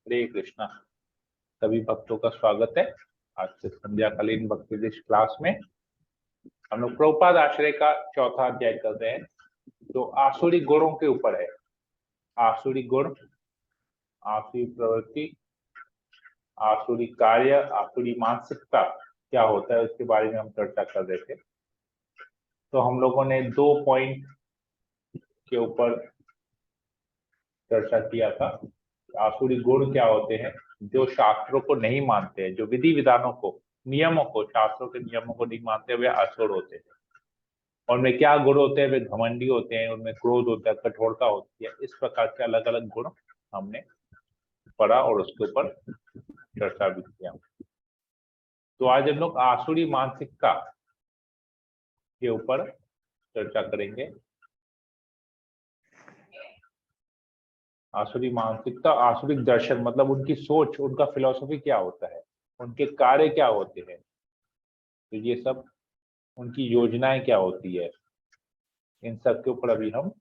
हरे कृष्णा। सभी भक्तों का स्वागत है आज से संध्याकालीन भक्ति दिश क्लास में। हम लोग प्रभुपाद आश्रय का चौथा अध्याय कर रहे हैं जो आसुरी गुणों के ऊपर है। आसुरी गुण, आसुरी प्रवृत्ति, आसुरी कार्य, आसुरी मानसिकता क्या होता है उसके बारे में हम चर्चा कर रहे थे। तो हम लोगों ने 2 पॉइंट के ऊपर चर्चा किया था। आसुरी गुण क्या होते हैं, जो शास्त्रों को नहीं मानते हैं, जो विधि विधानों को, नियमों को, शास्त्रों के नियमों को नहीं मानते, वे असुर होते हैं। और उनमें क्या गुण होते हैं, वे घमंडी होते हैं, उनमें क्रोध होता है, कठोरता होती है। इस प्रकार के अलग अलग गुण हमने पढ़ा और उसके ऊपर चर्चा भी किया। तो आज हम लोग आसुरी मानसिकता के ऊपर चर्चा करेंगे। आसुरी मानसिकता, आसुरी दर्शन मतलब उनकी सोच, उनका फिलॉसफी क्या होता है, उनके कार्य क्या होते हैं, तो ये सब उनकी योजनाएं क्या होती है, इन सब के ऊपर अभी हम,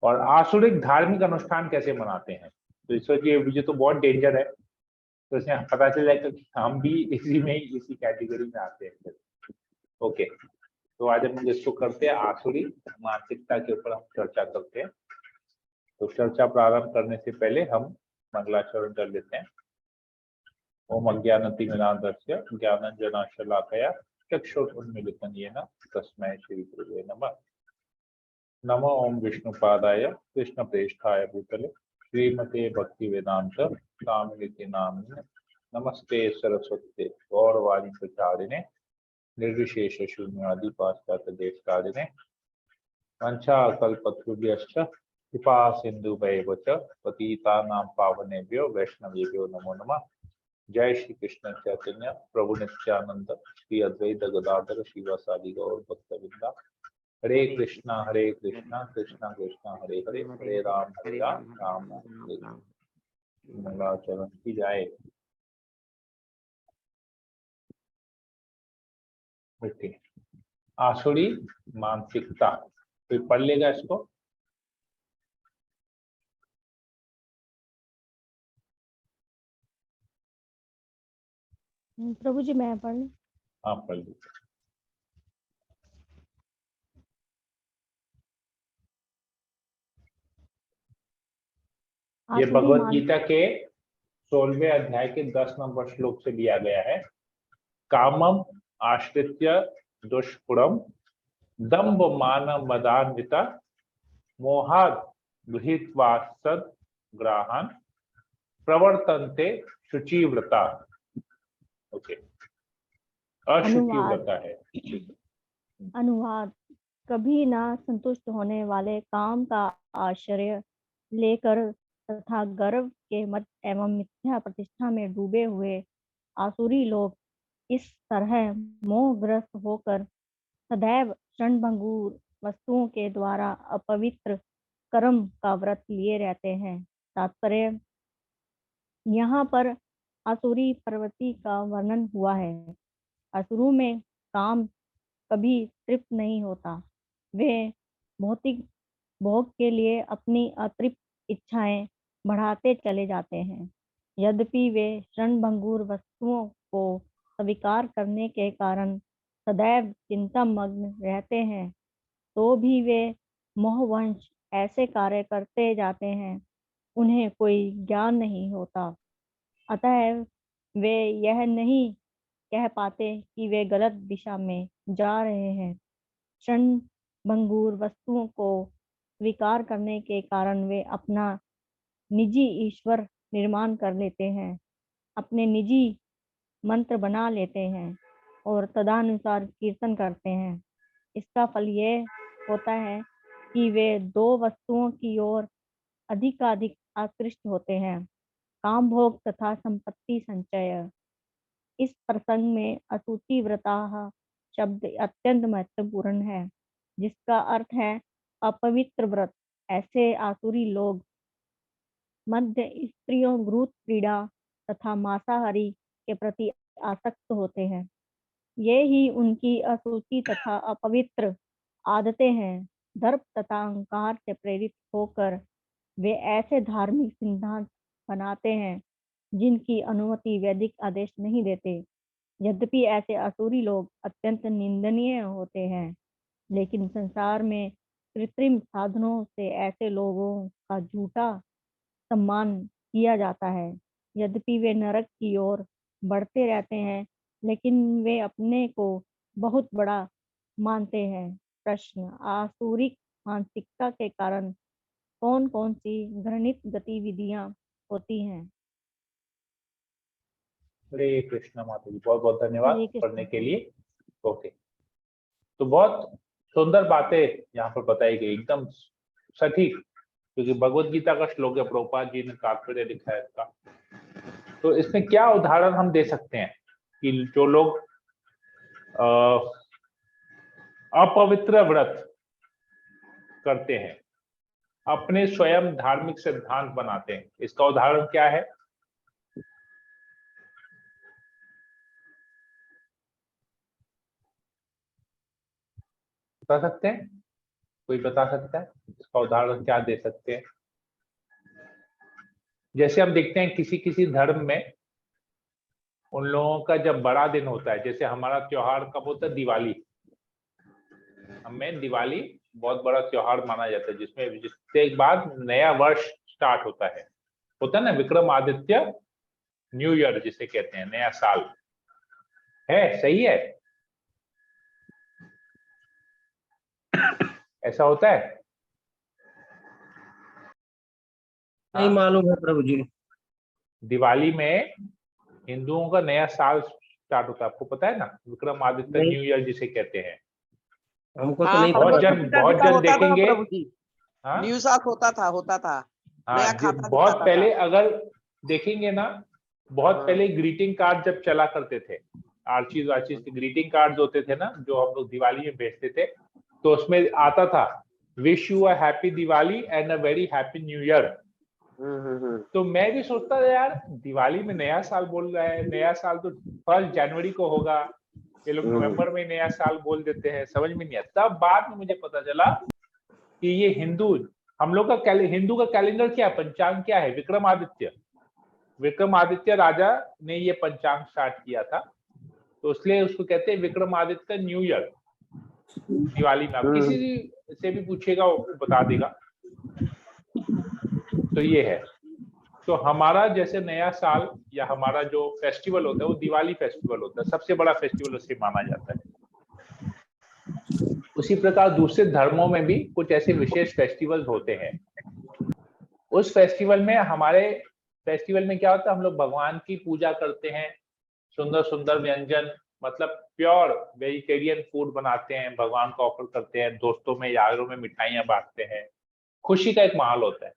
और आसुरिक धार्मिक अनुष्ठान कैसे मनाते हैं। तो इस वजह ये तो बहुत डेंजर है। तो इसमें पता चल जाएगा कि हम भी इसी में इसी कैटेगरी में आते हैं। ओके, तो आज हम इसको करते हैं, आसुरी मानसिकता के ऊपर हम चर्चा करते हैं। तो चर्चा प्रारंभ करने से पहले हम मंगलाचरण कर लेते हैं। ओम अज्ञानतिमिरान्धस्य ज्ञानाञ्जनशलाकया चक्षुरुन्मीलितं येन तस्मै श्री गुरुवे नमः। नमो ओम विष्णुपादाय कृष्णप्रेष्ठाय भूतले श्रीमते भक्तिवेदांत स्वामिनिति नामिने नमस्ते सरस्वती गौरवाणी प्रचारिणे निर्विशेष शून्यादि पाश्चात्य देशकारिणे वंशा कल्पतरुभ्यश्च कृपा सिन्धुभैव च पतितानां पावनेभ्यो वैष्णवेभ्यो नमो नमः। जय श्री कृष्ण चैतन्य प्रभु नित्यानंद श्री अद्वैत गदाधर शिवासादि गौर भक्तवृंदा। हरे कृष्णा कृष्णा कृष्णा हरे हरे, हरे राम राम राम हरे हरे। मंगलाचरण की जाए। आसुरी मानसिकता, कोई पढ़ लेगा इसको? प्रभु जी मैं पढ़ लूं? हाँ पढ़ लीजिए। ये भगवत गीता के 16वें अध्याय के 10 नंबर श्लोक से लिया गया है। कामम आश्रित्य दुष्पुरम दंभ मान मदान्विता मोहाद गृहीत्वा सद्ग्राहान् प्रवर्तन्ते शुचिव्रता। ओके, अशुचिव्रता है। अनुवाद: कभी ना संतुष्ट होने वाले काम का आश्रय लेकर तथा गर्व के मद एवं मिथ्या प्रतिष्ठा में डूबे हुए आसुरी लोग इस तरह मोहग्रस्त होकर सदैव क्षणभंगुर वस्तुओं के द्वारा अपवित्र कर्म का व्रत लिए रहते हैं। तात्पर्य: यहाँ पर आसुरी प्रवृत्ति का वर्णन हुआ है। असुरों में काम कभी तृप्त नहीं होता। वे भौतिक भोग के लिए अपनी अतृप्त इच्छाएं बढ़ाते चले जाते हैं। यद्यपि वे क्षणभंगुर वस्तुओं को स्वीकार करने के कारण सदैव चिंतामग्न रहते हैं, तो भी वे मोहवश ऐसे कार्य करते जाते हैं, उन्हें कोई ज्ञान नहीं होता। अतः वे यह नहीं कह पाते कि वे गलत दिशा में जा रहे हैं। क्षणभंगुर वस्तुओं को स्वीकार करने के कारण वे अपना निजी ईश्वर निर्माण कर लेते हैं, अपने निजी मंत्र बना लेते हैं और तदनुसार कीर्तन करते हैं। इसका फल यह होता है कि वे दो वस्तुओं की ओर अधिकाधिक आकृष्ट होते हैं, काम भोग तथा संपत्ति संचय। इस प्रसंग में अशुचि व्रता शब्द अत्यंत महत्वपूर्ण है, जिसका अर्थ है अपवित्र व्रत। ऐसे आसुरी लोग मध्य स्त्रियों, घृत क्रीड़ा तथा मांसाहारी के प्रति आसक्त होते हैं। ये ही उनकी अशुचि तथा अपवित्र आदतें हैं। दर्प तथा अहंकार से प्रेरित होकर वे ऐसे धार्मिक सिद्धांत बनाते हैं जिनकी अनुमति वैदिक आदेश नहीं देते। यद्यपि ऐसे असुरी लोग अत्यंत निंदनीय होते हैं, लेकिन संसार में कृत्रिम साधनों से ऐसे लोगों का झूठा सम्मान किया जाता है। यद्यपि वे नरक की ओर बढ़ते रहते हैं, लेकिन वे अपने को बहुत बड़ा मानते हैं। प्रश्न: आसुरिक मानसिकता के कारण कौन कौन सी घृणित गतिविधियां होती हैं? हरे कृष्णा माता जी, बहुत बहुत धन्यवाद हरे पढ़ने कृष्ण। के लिए। ओके, तो बहुत सुंदर बातें यहाँ पर बताई गई, एकदम सटीक, क्योंकि भगवत गीता का श्लोक है, प्रभुपाद जी ने तात्पर्य लिखा है इसका। तो इसमें क्या उदाहरण हम दे सकते हैं कि जो लोग अपवित्र व्रत करते हैं, अपने स्वयं धार्मिक सिद्धांत बनाते हैं, इसका उदाहरण क्या है? बता सकते हैं? कोई बता सकता है इसका उदाहरण क्या दे सकते हैं? जैसे हम देखते हैं किसी किसी धर्म में उन लोगों का जब बड़ा दिन होता है, जैसे हमारा त्योहार कब होता है? दिवाली। हमें दिवाली बहुत बड़ा त्योहार माना जाता है, जिसमें जिसके बाद नया वर्ष स्टार्ट होता है ना, विक्रमादित्य न्यू ईयर जिसे कहते हैं, नया साल है। सही है, ऐसा होता है? नहीं मालूम है प्रभु जी। दिवाली में हिंदुओं का नया साल स्टार्ट होता है, आपको पता है ना, विक्रमादित्य नहीं। न्यू ईयर जिसे कहते हैं। हमको तो हाँ, नहीं बहुत पता। जन होता था देखेंगे। प्रभु जी। हाँ न्यू साल होता था। नया हाँ, खाता बहुत दिखाता पहले था। अगर देखेंगे ना, बहुत हाँ। पहले ग्रीटिंग कार्ड जब चला करते थे, आर्चीज वार्चीज के ग्रीटिंग कार्ड होते थे ना, जो हम लोग दिवाली में भेजते थे, तो उसमें आता था, wish you a happy Diwali and a very happy new year. तो मैं भी सोचता था यार, दिवाली में नया साल बोल रहा है, नया साल तो 1 जनवरी को होगा, ये लोग नवंबर में नया साल बोल देते हैं, समझ में नहीं आता। तब बाद में मुझे पता चला कि ये हम लोग का हिंदू का कैलेंडर क्या है, पंचांग क्या है? विक्रमादित्य राजा ने ये पंचांग स्टार्ट किया था, तो इसलिए उसको कहते हैं विक्रमादित्य न्यू ईयर। दिवाली में आप किसी से भी पूछेगा वो बता देगा। तो ये है, तो हमारा जैसे नया साल या हमारा जो फेस्टिवल होता है वो दिवाली फेस्टिवल होता है, सबसे बड़ा फेस्टिवल उसे माना जाता है। उसी प्रकार दूसरे धर्मों में भी कुछ ऐसे विशेष फेस्टिवल होते हैं। उस फेस्टिवल में क्या होता है, हम लोग भगवान की पूजा करते हैं, सुंदर सुंदर व्यंजन, मतलब प्योर वेजिटेरियन फूड बनाते हैं, भगवान को ऑफर करते हैं, दोस्तों में यारों में मिठाइयां बांटते हैं, खुशी का एक माहौल होता है।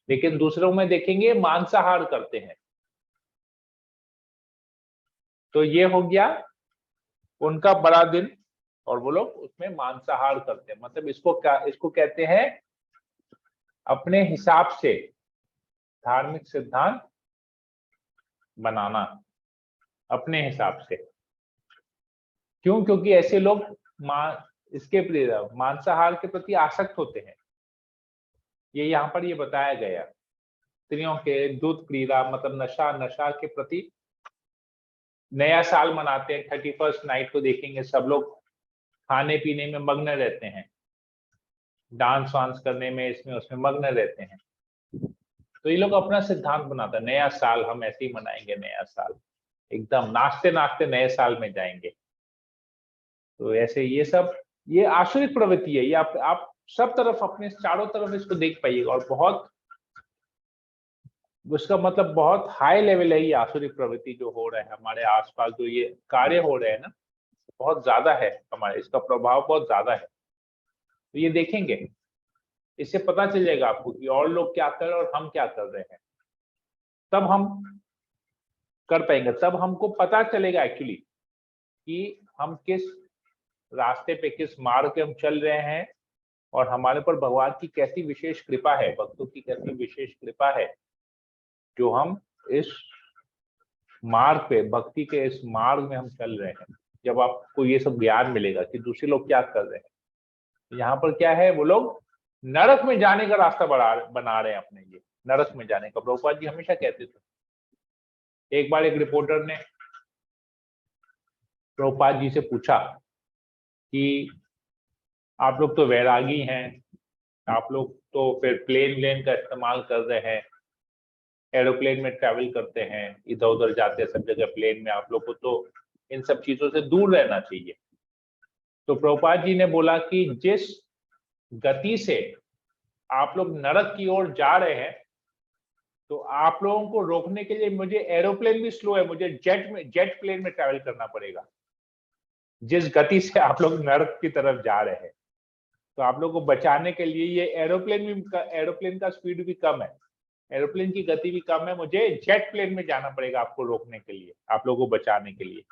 लेकिन दूसरों में देखेंगे मांसाहार करते हैं। तो ये हो गया उनका बड़ा दिन, और वो लोग उसमें मांसाहार करते हैं। मतलब इसको कहते हैं अपने हिसाब से धार्मिक सिद्धांत बनाना, अपने हिसाब से। क्यों? क्योंकि ऐसे लोग मांसाहार के प्रति आसक्त होते हैं। ये यहाँ पर ये बताया गया, स्त्रियों के दूध क्रीड़ा, मतलब नशा के प्रति नया साल मनाते हैं। 31st नाइट को देखेंगे सब लोग खाने पीने में मग्न रहते हैं, डांस वांस करने में, इसमें उसमें मग्न रहते हैं। तो ये लोग अपना सिद्धांत बनाता है, नया साल हम ऐसे ही मनाएंगे, नया साल एकदम नाचते नाचते नए साल में जाएंगे। तो ऐसे ये आसुरिक प्रवृत्ति है। ये आप सब तरफ, अपने चारों तरफ इसको देख पाइएगा, और बहुत उसका मतलब बहुत हाई लेवल है ये आसुरिक प्रवृत्ति जो हो रहा है हमारे आसपास, जो ये कार्य हो रहे हैं ना, बहुत ज्यादा है हमारे, इसका प्रभाव बहुत ज्यादा है। तो ये देखेंगे, इससे पता चल जाएगा आपको कि और लोग क्या कर रहे हैं और हम क्या कर रहे हैं, तब हम कर पाएंगे, तब हमको पता चलेगा एक्चुअली कि हम किस रास्ते पे, किस मार्ग पे हम चल रहे हैं, और हमारे पर भगवान की कैसी विशेष कृपा है, भक्तों की कैसी विशेष कृपा है, जो हम इस मार्ग पे, भक्ति के इस मार्ग में हम चल रहे हैं। जब आपको ये सब ज्ञान मिलेगा कि दूसरे लोग क्या कर रहे हैं, यहाँ पर क्या है, वो लोग नरक में जाने का रास्ता बना रहे हैं अपने लिए, नरक में जाने का। प्रभुपाद जी हमेशा कहते थे। एक बार एक रिपोर्टर ने प्रभुपाद जी से पूछा कि आप लोग तो वैरागी हैं, आप लोग तो फिर प्लेन का इस्तेमाल कर रहे हैं, एरोप्लेन में ट्रैवल करते हैं, इधर उधर जाते हैं सब जगह प्लेन में, आप लोग को तो इन सब चीजों से दूर रहना चाहिए। तो प्रभुपाद जी ने बोला कि जिस गति से आप लोग नरक की ओर जा रहे हैं, तो आप लोगों को रोकने के लिए मुझे एरोप्लेन भी स्लो है, मुझे जेट प्लेन में ट्रैवल करना पड़ेगा। जिस गति से आप लोग नरक की तरफ जा रहे हैं, तो आप लोग को बचाने के लिए ये एरोप्लेन का स्पीड भी कम है, एरोप्लेन की गति भी कम है, मुझे जेट प्लेन में जाना पड़ेगा आपको रोकने के लिए, आप लोगों को बचाने के लिए।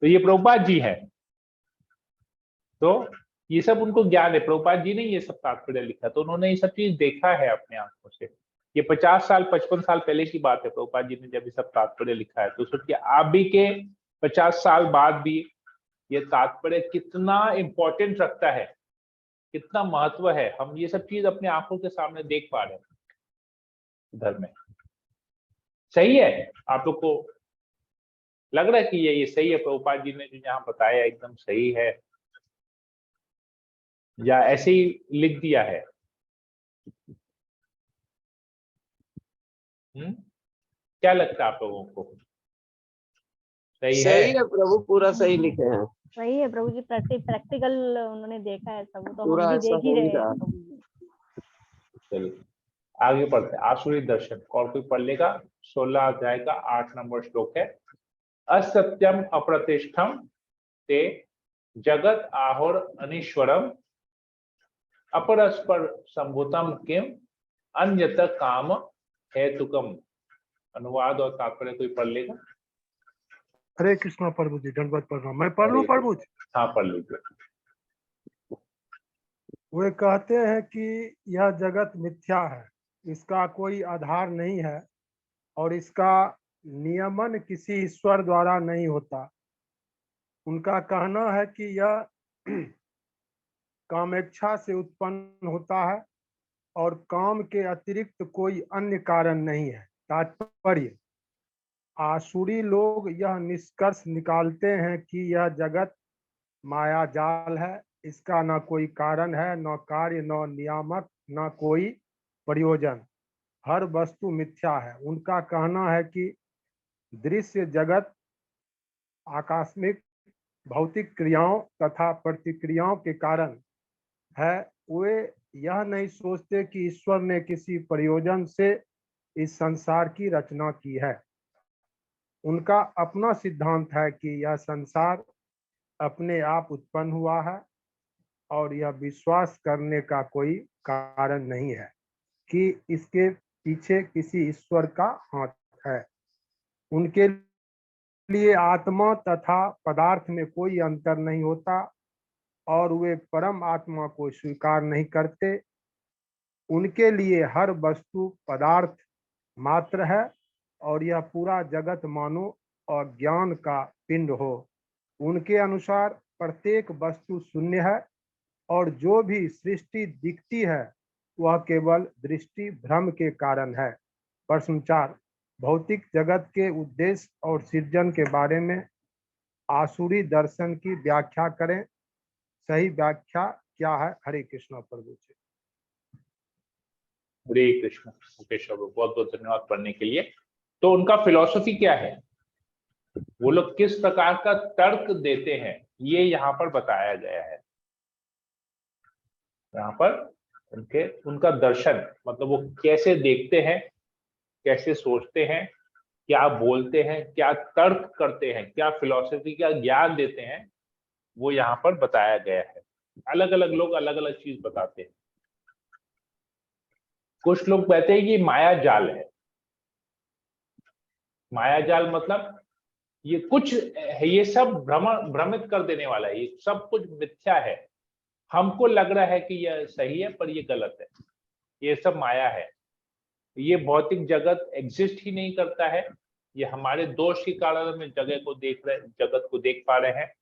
तो ये प्रभुपाद जी है, तो ये सब उनको ज्ञान है। प्रभुपाद जी ने ये सब तात्पर्य लिखा, तो उन्होंने ये सब चीज देखा है अपने आंखों से। ये 50 साल 55 साल पहले की बात है, प्रभुपाद जी ने जब ये सब तात्पर्य लिखा है। तो सोचिए आप भी के 50 साल बाद भी ये तात्पर्य कितना इंपॉर्टेंट रखता है, कितना महत्व है, हम ये सब चीज अपने आंखों के सामने देख पा रहे हैं इधर में। सही है? आप लोग को लग रहा है कि ये सही है, प्रभुपाद जी ने जो यहाँ बताया एकदम सही है, या ऐसे ही लिख दिया है? क्या लगता है आप लोगों को? सही है प्रभु, पूरा सही लिखे हैं। सही है प्रभु जी, प्रैक्टिकल उन्होंने देखा है सब, तो पूरा हम भी ऐसा देख ही हो ही रहे हैं रहा। प्रभु जी। चलिए आगे पढ़ते हैं। आसुरी दर्शन और कोई पढ़ लेगा? 16 अध्याय का 8 नंबर श्लोक है। असत्यम अप्रतिष्ठम ते जगत आहोर अनीश्वरम अपरस्पर संभूतम किम अन्यत काम हेतुकम। अनुवाद और तात्पर्य कोई पढ़ लेगा? हरे कृष्णा प्रभु जी, दंडवत प्रणाम। मैं पढ़ लूं प्रभु जी? हाँ पढ़ लीजिए। वे कहते हैं कि यह जगत मिथ्या है, इसका कोई आधार नहीं है और इसका नियमन किसी ईश्वर द्वारा नहीं होता। उनका कहना है कि यह कामेच्छा से उत्पन्न होता है और काम के अतिरिक्त कोई अन्य कारण नहीं है। तात्पर्य, आसुरी लोग यह निष्कर्ष निकालते हैं कि यह जगत माया जाल है, इसका न कोई कारण है, न कार्य, न नियामक, न कोई प्रयोजन, हर वस्तु मिथ्या है। उनका कहना है कि दृश्य जगत आकस्मिक भौतिक क्रियाओं तथा प्रतिक्रियाओं के कारण है। वे यह नहीं सोचते कि ईश्वर ने किसी प्रयोजन से इस संसार की रचना की है। उनका अपना सिद्धांत है कि यह संसार अपने आप उत्पन्न हुआ है और यह विश्वास करने का कोई कारण नहीं है कि इसके पीछे किसी ईश्वर का हाथ है। उनके लिए आत्मा तथा पदार्थ में कोई अंतर नहीं होता और वे परम आत्मा को स्वीकार नहीं करते। उनके लिए हर वस्तु पदार्थ मात्र है और यह पूरा जगत मानो अज्ञान का पिंड हो। उनके अनुसार प्रत्येक वस्तु शून्य है और जो भी सृष्टि दिखती है वह केवल दृष्टि भ्रम के कारण है। प्रश्न 4, भौतिक जगत के उद्देश्य और सृजन के बारे में आसुरी दर्शन की व्याख्या करें। सही व्याख्या क्या है? हरे कृष्णा प्रभु जी। हरे कृष्ण। मुकेश बाबू बहुत बहुत धन्यवाद पढ़ने के लिए। तो उनका फिलॉसफी क्या है, वो लोग किस प्रकार का तर्क देते हैं, ये यहाँ पर बताया गया है। यहाँ पर उनका दर्शन मतलब वो कैसे देखते हैं, कैसे सोचते हैं, क्या बोलते हैं, क्या तर्क करते हैं, क्या फिलॉसफी का ज्ञान देते हैं, वो यहाँ पर बताया गया है। अलग अलग लोग अलग अलग चीज बताते हैं। कुछ लोग कहते हैं कि माया जाल है। माया जाल मतलब ये कुछ है, ये सब भ्रमित कर देने वाला है, ये सब कुछ मिथ्या है, हमको लग रहा है कि यह सही है पर ये गलत है, ये सब माया है, ये भौतिक जगत एग्जिस्ट ही नहीं करता है, ये हमारे दोष के कारण हम जगत को देख पा रहे हैं।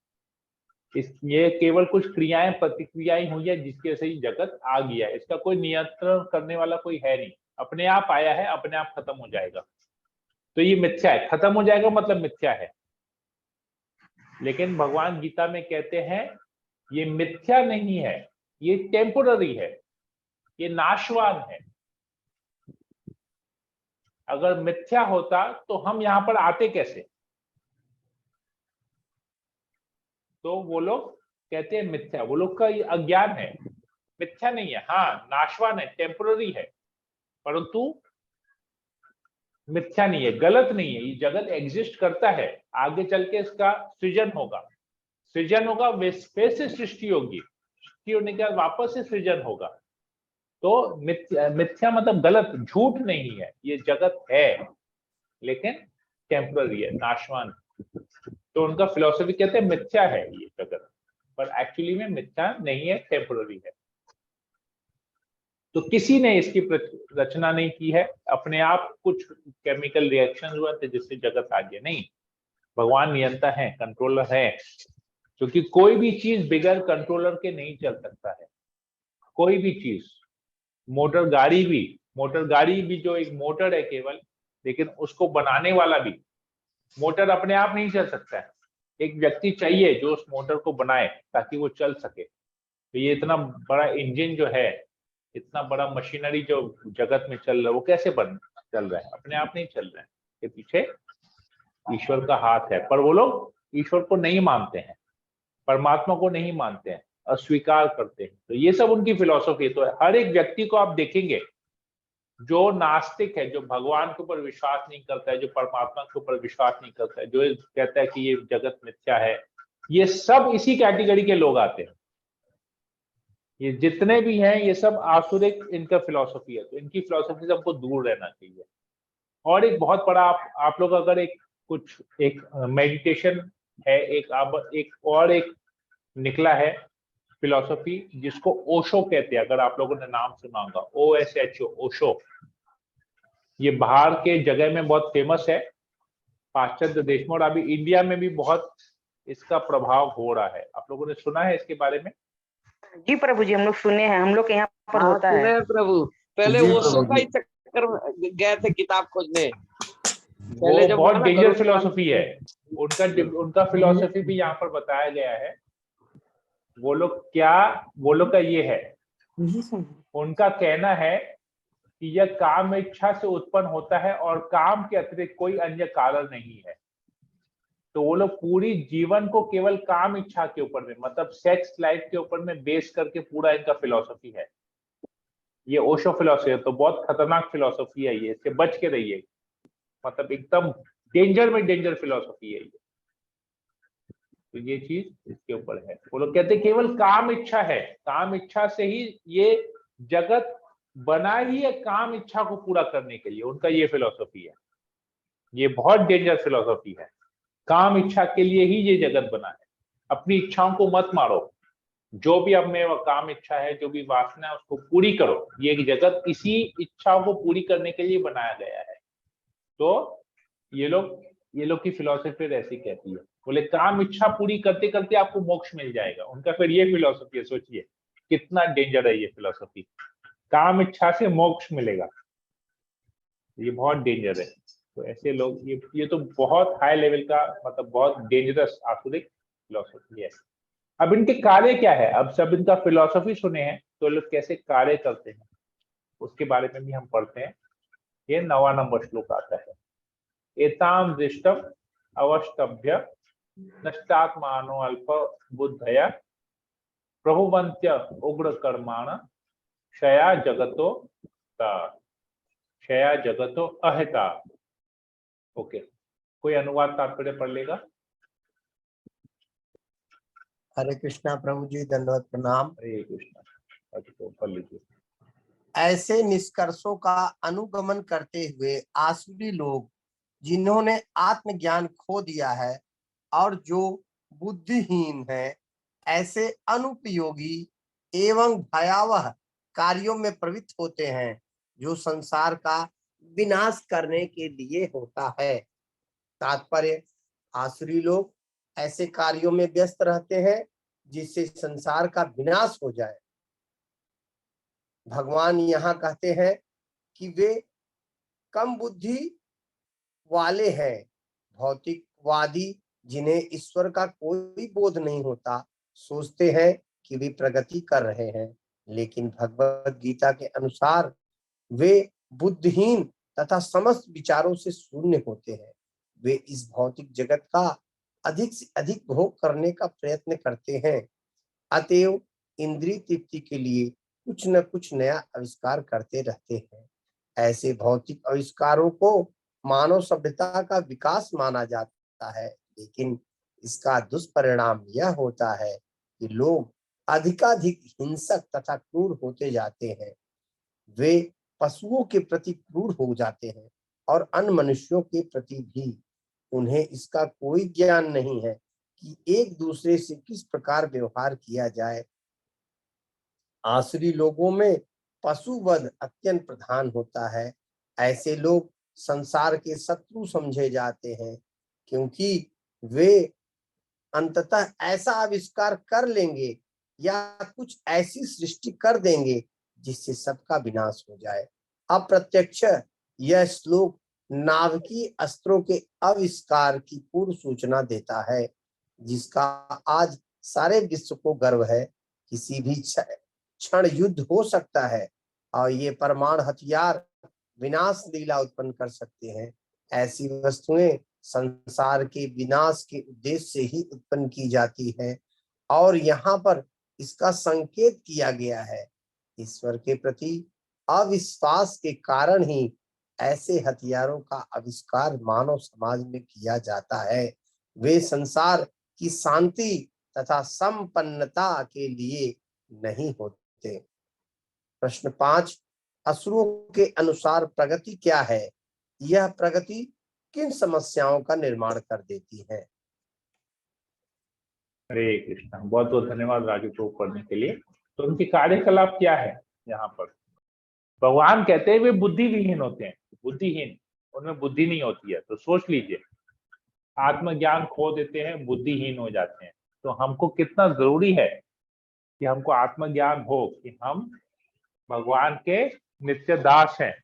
ये केवल कुछ क्रियाएं प्रतिक्रियाएं हुई है जिसके से ही जगत आ गया, इसका कोई नियंत्रण करने वाला कोई है नहीं, अपने आप आया है, अपने आप खत्म हो जाएगा। तो ये मिथ्या है, खत्म हो जाएगा मतलब मिथ्या है। लेकिन भगवान गीता में कहते हैं ये मिथ्या नहीं है, ये टेम्पोररी है, ये नाशवान है। अगर मिथ्या होता तो हम यहां पर आते कैसे? तो वो लोग कहते हैं मिथ्या, वो लोग का ये अज्ञान है, मिथ्या नहीं है। हाँ नाशवान है, टेम्पोररी है, परंतु मिथ्या नहीं है, गलत नहीं है। ये जगत एग्जिस्ट करता है, आगे चल के इसका सृजन होगा, सृजन होगा, फिर से सृष्टि होगी, सृष्टि होने के बाद वापस से सृजन होगा। तो मिथ्या मतलब गलत, झूठ नहीं है, ये जगत है लेकिन टेम्पररी है, नाशवान। तो उनका फिलॉसफी कहते हैं मिथ्या है ये जगत, पर एक्चुअली में मिथ्या नहीं है, टेम्पररी है। तो किसी ने इसकी रचना नहीं की है, अपने आप कुछ केमिकल रिएक्शन हुआ थे जिससे जगत आ गया, नहीं। भगवान नियंता है, कंट्रोलर है, क्योंकि कोई भी चीज बिगैर कंट्रोलर के नहीं चल सकता है। कोई भी चीज, मोटर गाड़ी भी जो एक मोटर है केवल, लेकिन उसको बनाने वाला भी, मोटर अपने आप नहीं चल सकता है, एक व्यक्ति चाहिए जो उस मोटर को बनाए ताकि वो चल सके। तो ये इतना बड़ा इंजन जो है, इतना बड़ा मशीनरी जो जगत में चल रहा है, वो कैसे चल रहा है? अपने आप नहीं चल रहा है, के पीछे ईश्वर का हाथ है। पर वो लोग ईश्वर को नहीं मानते हैं, परमात्मा को नहीं मानते हैं, अस्वीकार करते हैं। तो ये सब उनकी फिलॉसफी है। तो हर एक व्यक्ति को आप देखेंगे जो नास्तिक है, जो भगवान के ऊपर विश्वास नहीं करता है, जो परमात्मा के ऊपर विश्वास नहीं करता है, जो कहता है कि ये जगत मिथ्या है, ये सब इसी कैटेगरी के लोग आते हैं। ये जितने भी हैं ये सब आसुरिक इनका फिलॉसफी है। तो इनकी फिलॉसफी से हमको दूर रहना चाहिए। और एक बहुत बड़ा आप लोग अगर एक मेडिटेशन है, एक और निकला है फिलॉसफी जिसको ओशो कहते हैं, अगर आप लोगों ने नाम सुना होगा, OSHO, ओशो। ये बाहर के जगह में बहुत फेमस है, पाश्चात्य देश में, और अभी इंडिया में भी बहुत इसका प्रभाव हो रहा है। आप लोगों ने सुना है इसके बारे में? जी प्रभु जी, हम लोग सुने हैं, हम लोग के यहाँ पर हाँ, होता सुने है। हैं प्रभु। पहले जी ओशो प्रभु का जी। ही चक्कर में गए थे किताब खोजने। वो पहले जब बहुत हुआ ना डेंजर कोरोना फिलॉसफी है। उनका फिलॉसफी भी यहाँ पर बताया गया है। वो लोग का ये है, उनका कहना है कि यह काम इच्छा से उत्पन्न होता है और काम के अतिरिक्त कोई अन्य कारण नहीं है। तो वो लोग पूरी जीवन को केवल काम इच्छा के ऊपर में, मतलब सेक्स लाइफ के ऊपर में बेस करके पूरा इनका फिलॉसफी है। ये ओशो फिलॉसफी है, तो बहुत खतरनाक फिलॉसफी है ये, इससे बच के रहिए। मतलब एकदम डेंजर में डेंजर फिलॉसफी है ये। तो ये चीज इसके ऊपर है। वो लोग कहते हैं केवल काम इच्छा है, काम इच्छा से ही ये जगत बना ही है, काम इच्छा को पूरा करने के लिए। उनका ये फिलॉसफी है। ये बहुत डेंजर फिलॉसफी है। काम इच्छा के लिए ही ये जगत बना है। अपनी इच्छाओं को मत मारो, जो भी अब में काम इच्छा है, जो भी वासना है, उसको पूरी करो। ये जगत इसी इच्छाओं को पूरी करने के लिए बनाया गया है। तो ये लोग की फिलॉसफी ऐसी कहती है, बोले काम इच्छा पूरी करते करते आपको मोक्ष मिल जाएगा। उनका फिर ये फिलॉसफी है। सोचिए कितना डेंजर है ये फिलॉसफी, काम इच्छा से मोक्ष मिलेगा। ये बहुत डेंजर है। तो ऐसे लोग, ये तो बहुत हाई लेवल का, मतलब बहुत डेंजरस आसुरिक फिलॉसफी है। अब इनके कार्य क्या है? अब सब इनका फिलॉसफी सुने हैं, तो लोग कैसे कार्य करते हैं उसके बारे में भी हम पढ़ते हैं। ये 9वां नंबर श्लोक आता है। एताम दृष्टम अवष्टभ्य नष्टात्मानो अल्प बुद्धया प्रभुवंत्य उग्र कर्माण क्षया जगतो अहिता। ओके, कोई अनुवाद तात्पर्य पढ़ लेगा? हरे कृष्णा प्रभु जी, दंडवत प्रणाम। हरे कृष्णा। तो पढ़ लीजिए। ऐसे निष्कर्षों का अनुगमन करते हुए आसुरी लोग, जिन्होंने आत्मज्ञान खो दिया है और जो बुद्धिहीन है, ऐसे अनुपयोगी एवं भयावह कार्यों में प्रवृत्त होते हैं जो संसार का विनाश करने के लिए होता है। तात्पर्य, आसुरी लोग ऐसे कार्यों में व्यस्त रहते हैं जिससे संसार का विनाश हो जाए। भगवान यहाँ कहते हैं कि वे कम बुद्धि वाले हैं, भौतिकवादी जिन्हें ईश्वर का कोई बोध नहीं होता, सोचते हैं कि वे प्रगति कर रहे हैं, लेकिन भगवत गीता के अनुसार वे बुद्धिहीन तथा समस्त विचारों से शून्य होते हैं। वे इस भौतिक जगत का अधिक से अधिक भोग करने का प्रयत्न करते हैं, अतएव इंद्रिय तृप्ति के लिए कुछ न कुछ नया आविष्कार करते रहते हैं। ऐसे भौतिक आविष्कारों को मानव सभ्यता का विकास माना जाता है, लेकिन इसका दुष्परिणाम यह होता है कि लोग अधिकाधिक हिंसक तथा क्रूर होते जाते हैं। वे पशुओं के प्रति क्रूर हो जाते हैं और अन्य मनुष्यों के प्रति भी। उन्हें इसका कोई ज्ञान नहीं है कि एक दूसरे से किस प्रकार व्यवहार किया जाए। आसुरी लोगों में पशुवध अत्यंत प्रधान होता है। ऐसे लोग संसार के शत्रु समझे जाते हैं, क्योंकि वे अंततः ऐसा आविष्कार कर लेंगे या कुछ ऐसी सृष्टि कर देंगे जिससे सबका विनाश हो जाए। अप्रत्यक्ष यह श्लोक नाभिकीय अस्त्रों के आविष्कार की पूर्व सूचना देता है, जिसका आज सारे विश्व को गर्व है। किसी भी क्षण युद्ध हो सकता है और ये परमाणु हथियार विनाश लीला उत्पन्न कर सकते हैं। ऐसी वस्तुएं संसार के विनाश के उद्देश्य से ही उत्पन्न की जाती है और यहाँ पर इसका संकेत किया गया है। ईश्वर के प्रति अविश्वास के कारण ही ऐसे हथियारों का आविष्कार मानव समाज में किया जाता है। वे संसार की शांति तथा संपन्नता के लिए नहीं होते। प्रश्न 5, असुरों के अनुसार प्रगति क्या है? यह प्रगति किन समस्याओं का निर्माण कर देती है? हरे कृष्णा। बहुत बहुत धन्यवाद राजू को पढ़ने के लिए। तो उनके कार्यकलाप क्या है यहाँ पर? भगवान कहते हैं वे बुद्धिविहीन होते हैं। बुद्धिहीन, उनमें बुद्धि नहीं होती है। तो सोच लीजिए, आत्मज्ञान खो देते हैं, बुद्धिहीन हो जाते हैं। तो हमको कितना जरूरी है कि हमको आत्मज्ञान हो कि हम भगवान के नित्य दास हैं।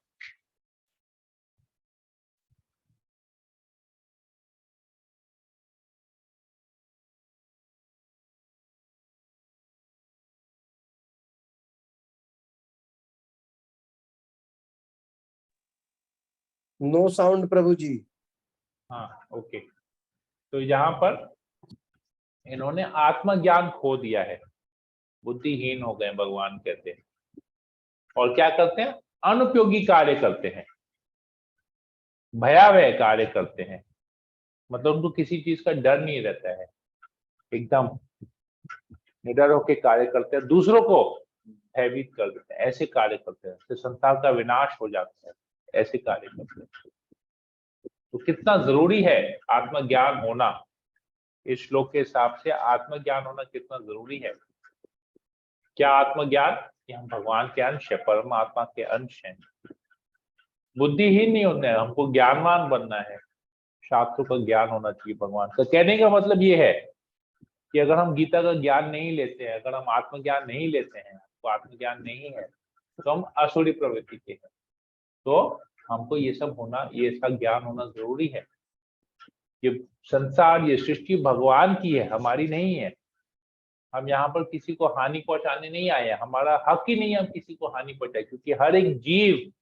नो साउंड प्रभु जी। हाँ, ओके। तो यहाँ पर इन्होंने आत्मज्ञान खो दिया है, बुद्धिहीन हो गए, भगवान कहते हैं। और क्या करते हैं? अनुपयोगी कार्य करते हैं, भयावह कार्य करते हैं। मतलब उनको किसी चीज का डर नहीं रहता है, एकदम निडर होकर कार्य करते हैं, दूसरों को भयभीत कर देते हैं। ऐसे कार्य करते हैं तो संसार का विनाश हो जाता है। ऐसे कार्य करते हैं। तो कितना जरूरी है आत्मज्ञान होना। इस श्लोक के हिसाब से आत्मज्ञान होना कितना जरूरी है। क्या आत्मज्ञान? कि हम भगवान के अंश है, परमात्मा के अंश हैं। बुद्धिहीन नहीं होना है, हमको ज्ञानवान बनना है। शास्त्रों का ज्ञान होना चाहिए भगवान का। कहने का मतलब ये है कि अगर हम गीता का ज्ञान नहीं लेते हैं, अगर हम आत्मज्ञान नहीं लेते हैं, तो आत्मज्ञान नहीं है, तो हम असुरी प्रवृत्ति के हैं। तो हमको ये सब होना, ये इसका ज्ञान होना जरूरी है। ये संसार, ये सृष्टि भगवान की है, हमारी नहीं है। हम यहाँ पर किसी को हानि पहुंचाने नहीं आए हैं। हमारा हक ही नहीं है हम किसी को हानि पहुंचाए, क्योंकि हर एक जीव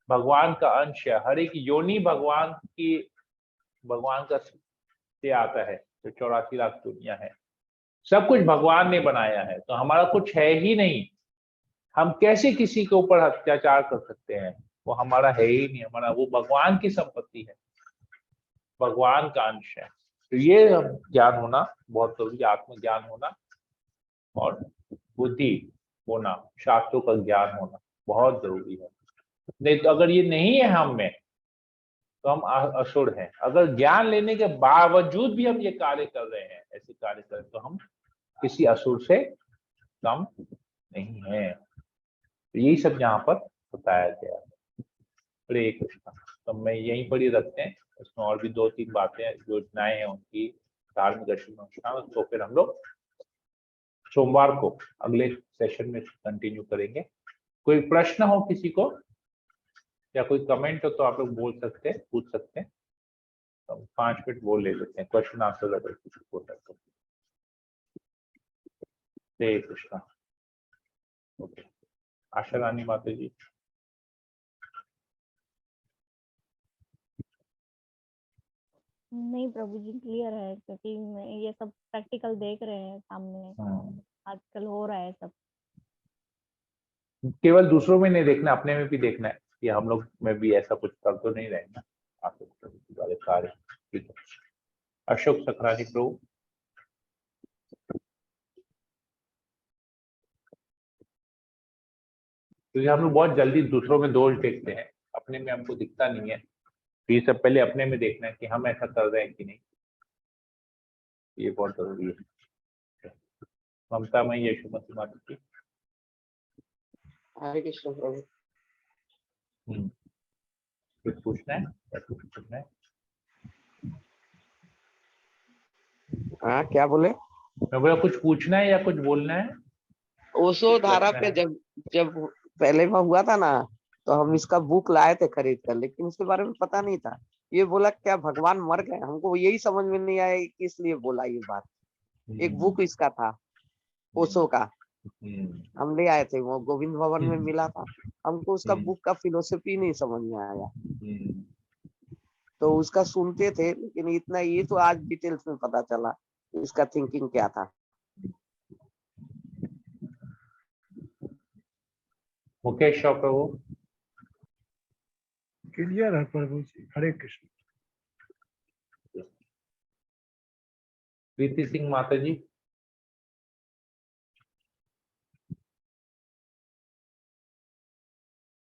भगवान का अंश है। हर एक योनि भगवान का से आता है। तो 84 लाख दुनिया है, सब कुछ भगवान ने बनाया है। तो हमारा कुछ है ही नहीं। हम कैसे किसी के ऊपर अत्याचार कर सकते हैं? वो हमारा है ही नहीं। हमारा, वो भगवान की संपत्ति है, भगवान का अंश है। तो ये ज्ञान होना बहुत जरूरी है, आत्मज्ञान होना और बुद्धि होना, शास्त्रों का ज्ञान होना बहुत जरूरी है। नहीं तो अगर ये नहीं है हम में, तो हम असुर हैं। अगर ज्ञान लेने के बावजूद भी हम ये कार्य कर रहे हैं, ऐसे कार्य कर रहे हैं, तो हम किसी असुर से कम नहीं है। तो यही सब यहाँ पर बताया गया है। हरे कृष्णा। तो मैं यहीं पर ही रखते हैं। इसमें और भी 2-3 बातें, योजनाएं हैं उनकी, धार्मिक अनुष्ठान, तो फिर हम लोग सोमवार को अगले सेशन में कंटिन्यू करेंगे। कोई प्रश्न हो किसी को या कोई कमेंट हो तो आप लोग बोल सकते हैं, पूछ सकते हैं। तो 5 मिनट बोल ले लेते हैं, क्वेश्चन आंसर अगर कुछ होता है तो। जय कृष्णा। ओके, आशा रानी माता जी। नहीं प्रभु जी, क्लियर है, क्योंकि ये सब प्रैक्टिकल देख रहे हैं सामने, आजकल हो रहा है सब। केवल दूसरों में नहीं देखना, अपने में भी देखना है कि हम लोग में भी ऐसा कुछ कर तो नहीं रहे ना आप लोग वाले कार्य। ठीक है, अशोक सकरानी प्रभु। क्योंकि हम लोग बहुत जल्दी दूसरों में दोष देखते हैं, अपने में हमको दिखता नहीं है। तो ये सब पहले अपने में देखना है कि हम ऐसा कर रहे हैं कि नहीं, ये बहुत जरूरी है। ममता मई यशोमती माता की। हरे कृष्ण प्रभु। कुछ पूछना है या कुछ पूछना है? हाँ, क्या बोले? मैं बोला कुछ पूछना है या कुछ बोलना है? ओशो धारा प्रश्न पे है। जब जब पहले में हुआ था ना, तो हम इसका बुक लाए थे खरीद कर, लेकिन उसके बारे में पता नहीं था। ये बोला क्या भगवान मर गए, हमको यही समझ में नहीं आया कि किस लिए बोला ये बात। एक बुक इसका था ओशो का, हम ले आए थे, वो गोविंद भवन में मिला था हमको। उसका बुक का फिलोसफी नहीं समझ में आया, तो उसका सुनते थे, लेकिन इतना ये तो आज डिटेल्स में पता चला इसका थिंकिंग क्या था। मुकेश शॉ प्रभु। क्लियर है प्रभु जी, हरे कृष्ण। प्रीति सिंह माता जी।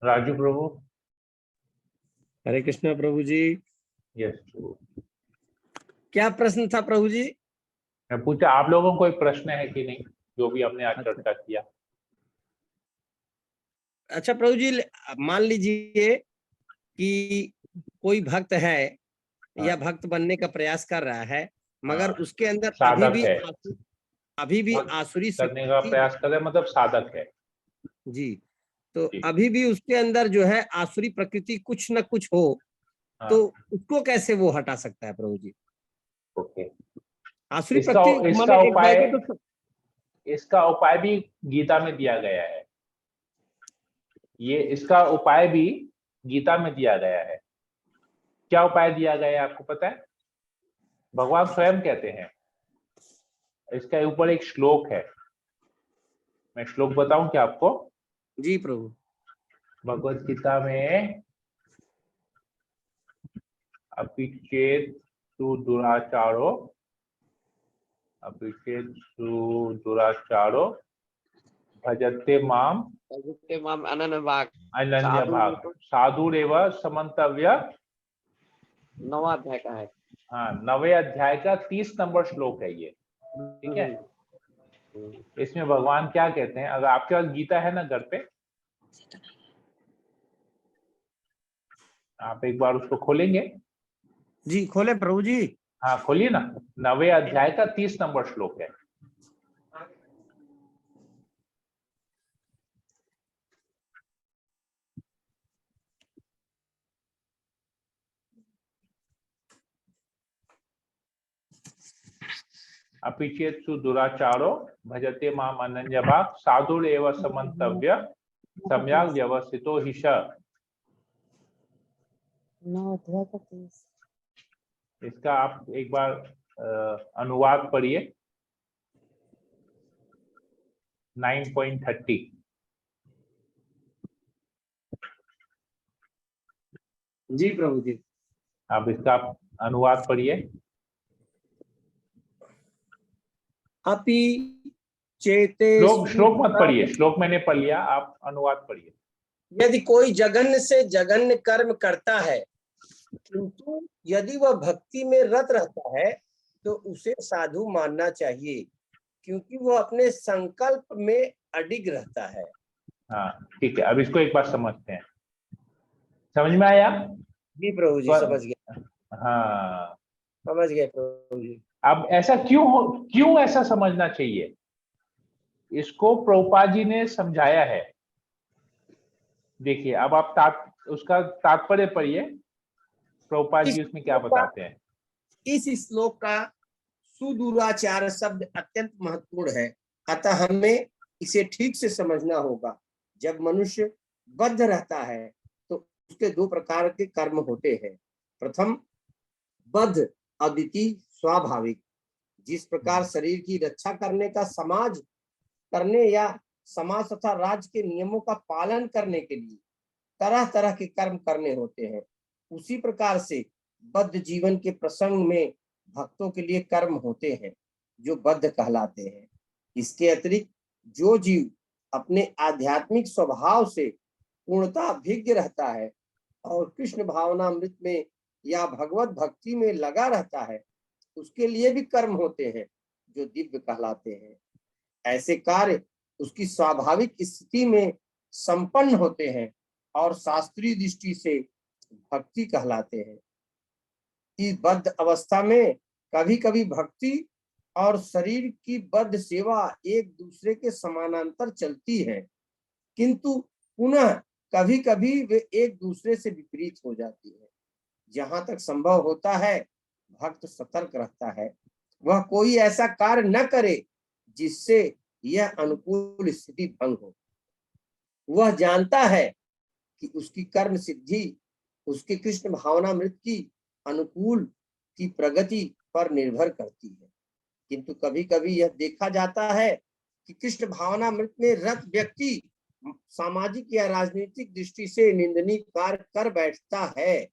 राजू प्रभु। हरे कृष्ण प्रभु जी। यस, क्या प्रश्न था प्रभु जी? मैं पूछा आप लोगों को कोई प्रश्न है कि नहीं, जो भी हमने आज चर्चा किया। अच्छा प्रभु जी, मान लीजिए कि कोई भक्त है या भक्त बनने का प्रयास कर रहा है, मगर उसके अंदर साधक है, अभी भी भक्त आसुरी करने का प्रयास कर रहे, मतलब साधक है जी। तो जी। अभी भी उसके अंदर जो है आसुरी प्रकृति कुछ न कुछ हो, तो उसको कैसे वो हटा सकता है प्रभु जी? ओके, आसुरी इसका प्रकृति इसका माने उपाय, तो इसका उपाय भी गीता में दिया गया है। ये इसका उपाय भी गीता में दिया गया है। क्या उपाय दिया गया है आपको पता है? भगवान स्वयं कहते हैं। इसके ऊपर एक श्लोक है, मैं श्लोक बताऊं क्या आपको? जी प्रभु। भगवत गीता में अपिचेतु दुराचारो, अपिचेतु दुराचारो भजते माम अनन्य भाग, अनन्य भाग साधुरेव समन्तव्य। 9वां अध्याय का है। हाँ, 9वें अध्याय का 30 नंबर श्लोक है ये। ठीक है, इसमें भगवान क्या कहते हैं? अगर आपके पास गीता है ना घर पे, आप एक बार उसको खोलेंगे? जी खोले प्रभु जी। हाँ खोलिए ना, 9वें अध्याय का 30 नंबर श्लोक है। अपिचेत्सु दुराचारो भजते माम अनन्य भाग साधुरेव समन्तव्य सम्यक व्यवस्थितो हिष। इसका आप एक बार अनुवाद पढ़िए। 9.30। जी प्रभु जी। आप इसका अनुवाद पढ़िए। अपि चेते श्लोक मत पढ़िए, श्लोक मैंने पढ़ लिया, आप अनुवाद पढ़िए। यदि कोई जघन्य से जघन्य कर्म करता है, किंतु यदि वह भक्ति में रत रहता है, तो उसे साधु मानना चाहिए, क्योंकि वह अपने संकल्प में अडिग रहता है। हाँ ठीक है, अब इसको एक बार समझते हैं। समझ में आया? जी प्रभु जी, समझ गए। हाँ समझ गए प्रभु जी। अब ऐसा क्यों ऐसा समझना चाहिए? इसको प्रभुपाद जी ने समझाया है। देखिए अब आप उसका तात्पर्य पढ़िए, प्रभुपाद जी उसमें क्या बताते हैं। इस श्लोक का सुदुराचार शब्द अत्यंत महत्वपूर्ण है, अतः हमें इसे ठीक से समझना होगा। जब मनुष्य बद्ध रहता है तो उसके दो प्रकार के कर्म होते हैं। प्रथम बद्ध अद्वितीय स्वाभाविक, जिस प्रकार शरीर की रक्षा करने का समाज करने या समाज तथा राज्य के नियमों का पालन करने के लिए तरह तरह के कर्म करने होते हैं, उसी प्रकार से बद्ध जीवन के प्रसंग में भक्तों के लिए कर्म होते हैं जो बद्ध कहलाते हैं। इसके अतिरिक्त जो जीव अपने आध्यात्मिक स्वभाव से पूर्णतः अभिज्ञ रहता है और कृष्ण भावनामृत में या भगवत भक्ति में लगा रहता है, उसके लिए भी कर्म होते हैं जो दिव्य कहलाते हैं। ऐसे कार्य उसकी स्वाभाविक स्थिति में संपन्न होते हैं और शास्त्रीय दृष्टि से भक्ति कहलाते हैं। इस बद्ध अवस्था में कभी कभी भक्ति और शरीर की बद्ध सेवा एक दूसरे के समानांतर चलती है, किंतु पुनः कभी कभी वे एक दूसरे से विपरीत हो जाती है। जहां तक संभव होता है भक्त सतर्क रहता है, वह कोई ऐसा कार्य न करे जिससे यह अनुकूल स्थिति भंग हो। वह जानता है कि उसकी कर्म सिद्धि उसके कृष्ण भावनामृत की अनुकूल की प्रगति पर निर्भर करती है, किंतु कभी कभी यह देखा जाता है कि कृष्ण भावनामृत में रत व्यक्ति सामाजिक या राजनीतिक दृष्टि से निंदनीय कार्य कर बैठता है,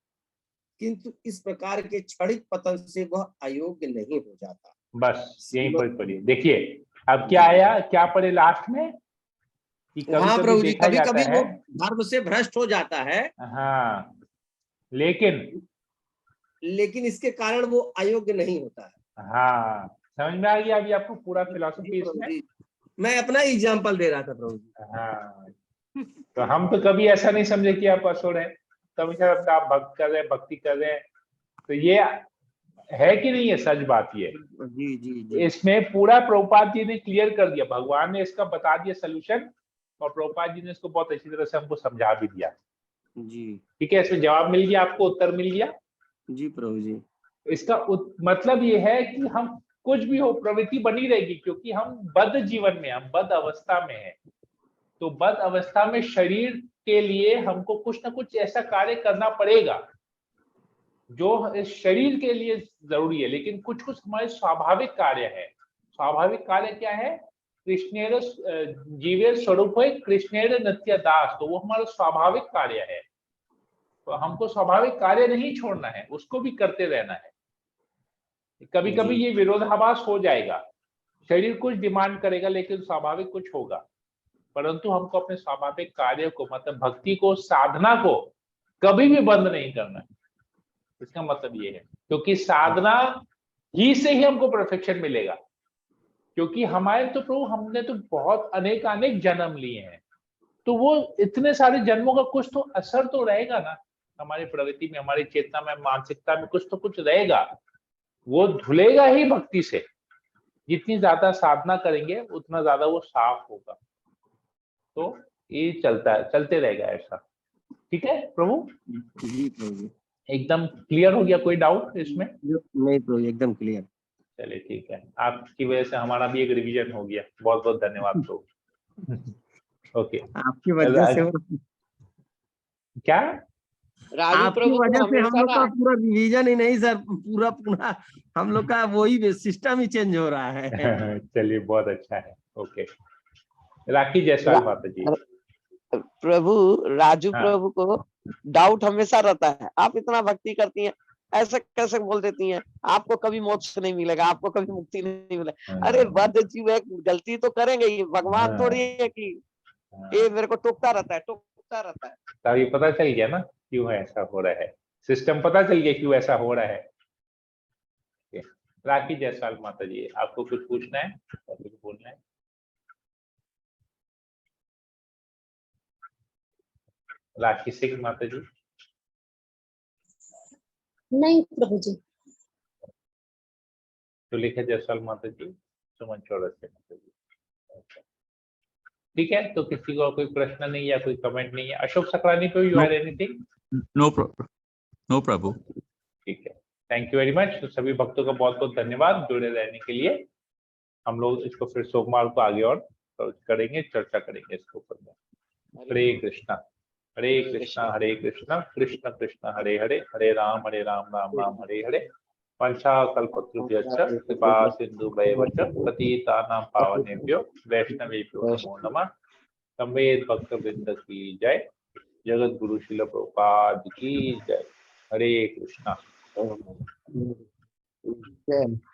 किंतु इस प्रकार के क्षणिक पतन से वह अयोग्य नहीं हो जाता। बस यही पर पढ़िए। देखिए अब क्या आया, क्या पढ़े लास्ट में कि कभी हाँ कभी प्रभु जी, देखा कभी जाता कभी है, वो धर्म से भ्रष्ट हो जाता है, हाँ, लेकिन इसके कारण वो अयोग्य नहीं होता है। हाँ समझ में आ गया अभी आपको पूरा जी फिलॉसफी प्रभु इसमें। जी, मैं अपना एग्जांपल दे रहा था प्रभु जी। हाँ तो हम तो कभी ऐसा नहीं समझे कि आप असुर है, हमेशा आप भक्त कर रहे हैं, भक्ति कर रहे हैं। तो ये है कि नहीं, है सच बात ये। जी जी जी इसमें पूरा प्रभुपाद जी ने क्लियर कर दिया, भगवान ने इसका बता दिया सोल्यूशन, और प्रभुपाद जी ने इसको बहुत अच्छी तरह से हमको समझा भी दिया। जी ठीक है, इसमें जवाब मिल गया आपको, उत्तर मिल गया। जी प्रभु जी। इसका मतलब ये है कि हम कुछ भी हो प्रवृत्ति बनी रहेगी, क्योंकि हम बद्ध जीवन में, हम बद्ध अवस्था में हैं। तो बद्ध अवस्था में शरीर के लिए हमको कुछ ना कुछ ऐसा कार्य करना पड़ेगा जो इस शरीर के लिए जरूरी है, लेकिन कुछ कुछ हमारे स्वाभाविक कार्य है। स्वाभाविक कार्य क्या है? कृष्णेर जीवेर स्वरूप है कृष्णेर नित्य दास, तो वो हमारा स्वाभाविक कार्य है। तो हमको स्वाभाविक कार्य नहीं छोड़ना है, उसको भी करते रहना है। कभी कभी ये विरोधाभास हो जाएगा, शरीर कुछ डिमांड करेगा लेकिन स्वाभाविक कुछ होगा, परंतु हमको अपने स्वाभाविक कार्य को, मतलब भक्ति को, साधना को कभी भी बंद नहीं करना है। इसका मतलब ये है, क्योंकि साधना ही से ही हमको परफेक्शन मिलेगा। क्योंकि हमारे तो प्रभु, हमने तो बहुत अनेक जन्म लिए हैं, तो वो इतने सारे जन्मों का कुछ तो असर तो रहेगा ना हमारी प्रवृत्ति में, हमारी चेतना में, मानसिकता में कुछ तो कुछ रहेगा। वो धुलेगा ही भक्ति से। जितनी ज्यादा साधना करेंगे उतना ज्यादा वो साफ होगा। तो ये चलते रहेगा ऐसा। ठीक है प्रभु, जी प्रभु जी, एकदम क्लियर हो गया? कोई डाउट इसमें? नहीं प्रभु जी, एकदम क्लियर। चलिए ठीक है, आपकी वजह से हमारा भी एक रिवीजन हो गया। बहुत बहुत धन्यवाद प्रभु। ओके, आपकी वजह से क्या? राजू आपकी प्रभु तो वजह से हम हमेशा लोग ना का पूरा रिवीजन ही नहीं सर, पूरा पूरा हम लोग का वही सिस्टम ही चेंज हो रहा है। चलिए बहुत अच्छा है। ओके, राखी जायसवाल माता जी। प्रभु, राजू हाँ। प्रभु को डाउट हमेशा रहता है, आप इतना भक्ति करती हैं, ऐसे कैसे बोल देती हैं आपको कभी मोक्ष नहीं मिलेगा, आपको कभी मुक्ति नहीं मिलेगा। अरे बद्ध जीव है, गलती तो करेंगे ही, भगवान थोड़ी है कि ये मेरे को टोकता रहता है। तब ये पता चल गया ना क्यों ऐसा हो रहा है, सिस्टम पता चल गया क्यों ऐसा हो रहा है। राखी जायसवाल माता जी, आपको कुछ पूछना है और कुछ बोलना है? राखी सिंह माता जी। नहीं प्रभु जी। तो लिखे जायसवाल माता जी, सुमन चौरसिया माता जी। ठीक है, तो किसी को कोई प्रश्न नहीं या कोई कमेंट नहीं है? अशोक सकरानी पे यू हैड एनीथिंग? नो प्रभु। ठीक है, थैंक यू वेरी मच। तो सभी भक्तों का बहुत बहुत धन्यवाद जुड़े रहने के लिए। हम लोग इसको फिर सोमवार को आगे और करेंगे, चर्चा करेंगे इसके ऊपर में। हरे कृष्णा हरे कृष्णा कृष्ण कृष्ण हरे हरे, हरे राम राम राम हरे हरे। वंशाकल्पतरुभ्यश्च कृपा सिन्धुभैवच पतितानां पावनेभ्यो वैष्णवेभ्यो नमो नमः। संवेद भक्तवृंद की जय, जगत गुरु शिल प्रभुपाद की जय। हरे कृष्णा।